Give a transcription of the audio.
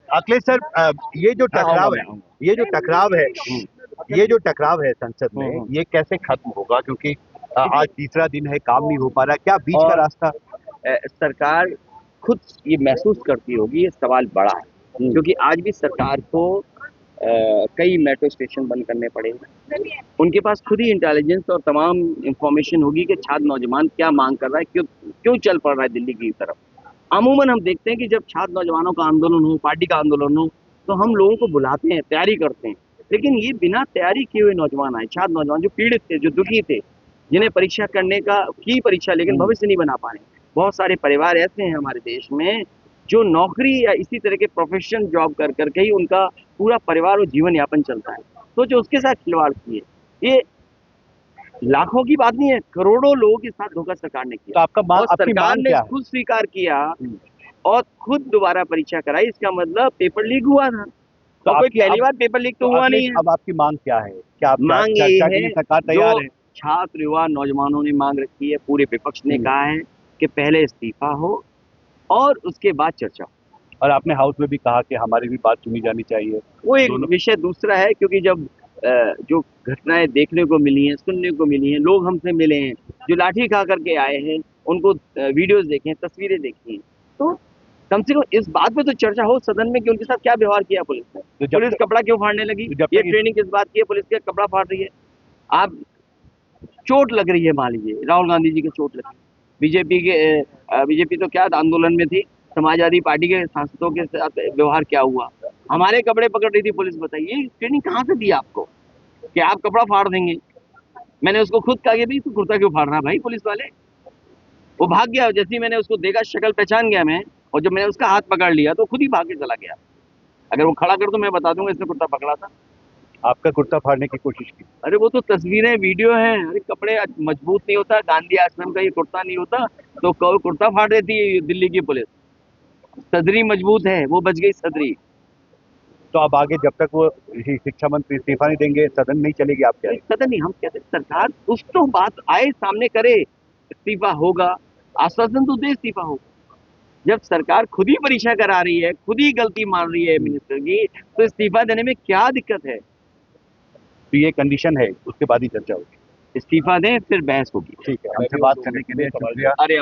Akhilesh sir, ये जो टकराव है, ये जो टकराव है संसद में, ये कैसे खत्म होगा? क्योंकि आज तीसरा दिन है, काम नहीं हो पा रहा, क्या बीच का रास्ता? सरकार खुद ये महसूस करती होगी, ये सवाल बड़ा है, क्योंकि आज भी सरकार को कई मेट्रो स्टेशन बंद करने पड़े। उनके पास खुद ही इंटेलिजेंस और तमाम इंफॉर्मेशन होगी कि छात्र नौजवान क्या मांग कर रहा है, क्यों चल पड़ रहा है दिल्ली की तरफ। अमूमन हम देखते हैं कि जब छात्र नौजवानों का आंदोलन हो, पार्टी का आंदोलन हो, तो हम लोगों को बुलाते हैं, तैयारी करते हैं। लेकिन ये बिना तैयारी किए हुए नौजवान आए, छात्र नौजवान जो पीड़ित थे, जो दुखी थे, जिन्हें परीक्षा करने की परीक्षा लेकिन भविष्य नहीं बना पाए। बहुत सारे परिवार ऐसे हैं हमारे देश में जो नौकरी या इसी तरह के प्रोफेशन जॉब कर करके ही उनका पूरा परिवार और जीवन यापन चलता है। तो जो उसके साथ खिलवाड़ किए, ये लाखों की बात नहीं है, करोड़ों लोगों के साथ धोखा सरकार ने किया। तो आपका सरकार ने खुद स्वीकार किया और खुद दोबारा परीक्षा कराई। इसका मतलब पेपर लीक हुआ था। तो कोई पहली बार पेपर लीक तो हुआ नहीं है। अब आपकी मांग क्या है? क्या मांग ये है, सरकार तैयार है? छात्र युवा नौजवानों ने मांग रखी है, पूरे विपक्ष ने कहा है कि पहले इस्तीफा हो और उसके बाद चर्चा। और आपने हाउस में भी कहा कि हमारी भी बात सुनी जानी चाहिए। वो एक विषय दूसरा है, क्योंकि जब जो घटनाएं देखने को मिली हैं, सुनने को मिली हैं, लोग हमसे मिले हैं, जो लाठी खा करके आए हैं, उनको वीडियोस देखे, तस्वीरें देखी हैं, तो कम से कम इस बात पे तो चर्चा हो सदन में कि उनके साथ क्या व्यवहार किया पुलिस ने। तो पुलिस कपड़ा क्यों फाड़ने लगी? ये ट्रेनिंग किस बात की है? पुलिस के कपड़ा फाड़ रही है। आप चोट लग रही है, मान लीजिए राहुल गांधी जी की चोट लगी, बीजेपी तो क्या आंदोलन में थी, समाजवादी पार्टी के सांसदों के साथ व्यवहार क्या हुआ, हमारे कपड़े पकड़ रही थी पुलिस। बताइए ट्रेनिंग कहाँ से दी आपको कि आप कपड़ा फाड़ देंगे? मैंने उसको खुद कहा कि भाई तू कुर्ता क्यों फाड़ रहा है भाई? पुलिस वाले, वो भाग गया। जैसे ही मैंने उसको देखा, शक्ल पहचान गया मैं, और जब मैंने उसका हाथ पकड़ लिया तो खुद ही भाग के चला गया। अगर वो खड़ा कर तो मैं बता दूंगा इसने कुर्ता पकड़ा था। आपका कुर्ता फाड़ने की कोशिश की? अरे वो तो तस्वीरें, वीडियो हैं। अरे कपड़े मजबूत नहीं होता, गांधी आश्रम का ये कुर्ता नहीं होता तो कुर्ता फाड़ देती है दिल्ली की पुलिस। सदरी मजबूत है, वो बच गई सदरी। तो अब आगे जब तक वो शिक्षा मंत्री इस्तीफा नहीं देंगे, सदन नहीं चलेगी? आप क्या? सदन नहीं, हम कहते सरकार कुछ तो बात आए सामने करे, इस्तीफा होगा, आश्वासन तो दे इस्तीफा होगा। जब सरकार खुद ही परीक्षा करा रही है, खुद ही गलती मान रही है मिनिस्टर की, तो इस्तीफा देने में क्या दिक्कत है? तो ये कंडीशन है, उसके बाद ही चर्चा होगी। इस्तीफा दें फिर बहस होगी। ठीक है, हमसे बात करने के लिए शुक्रिया। अरे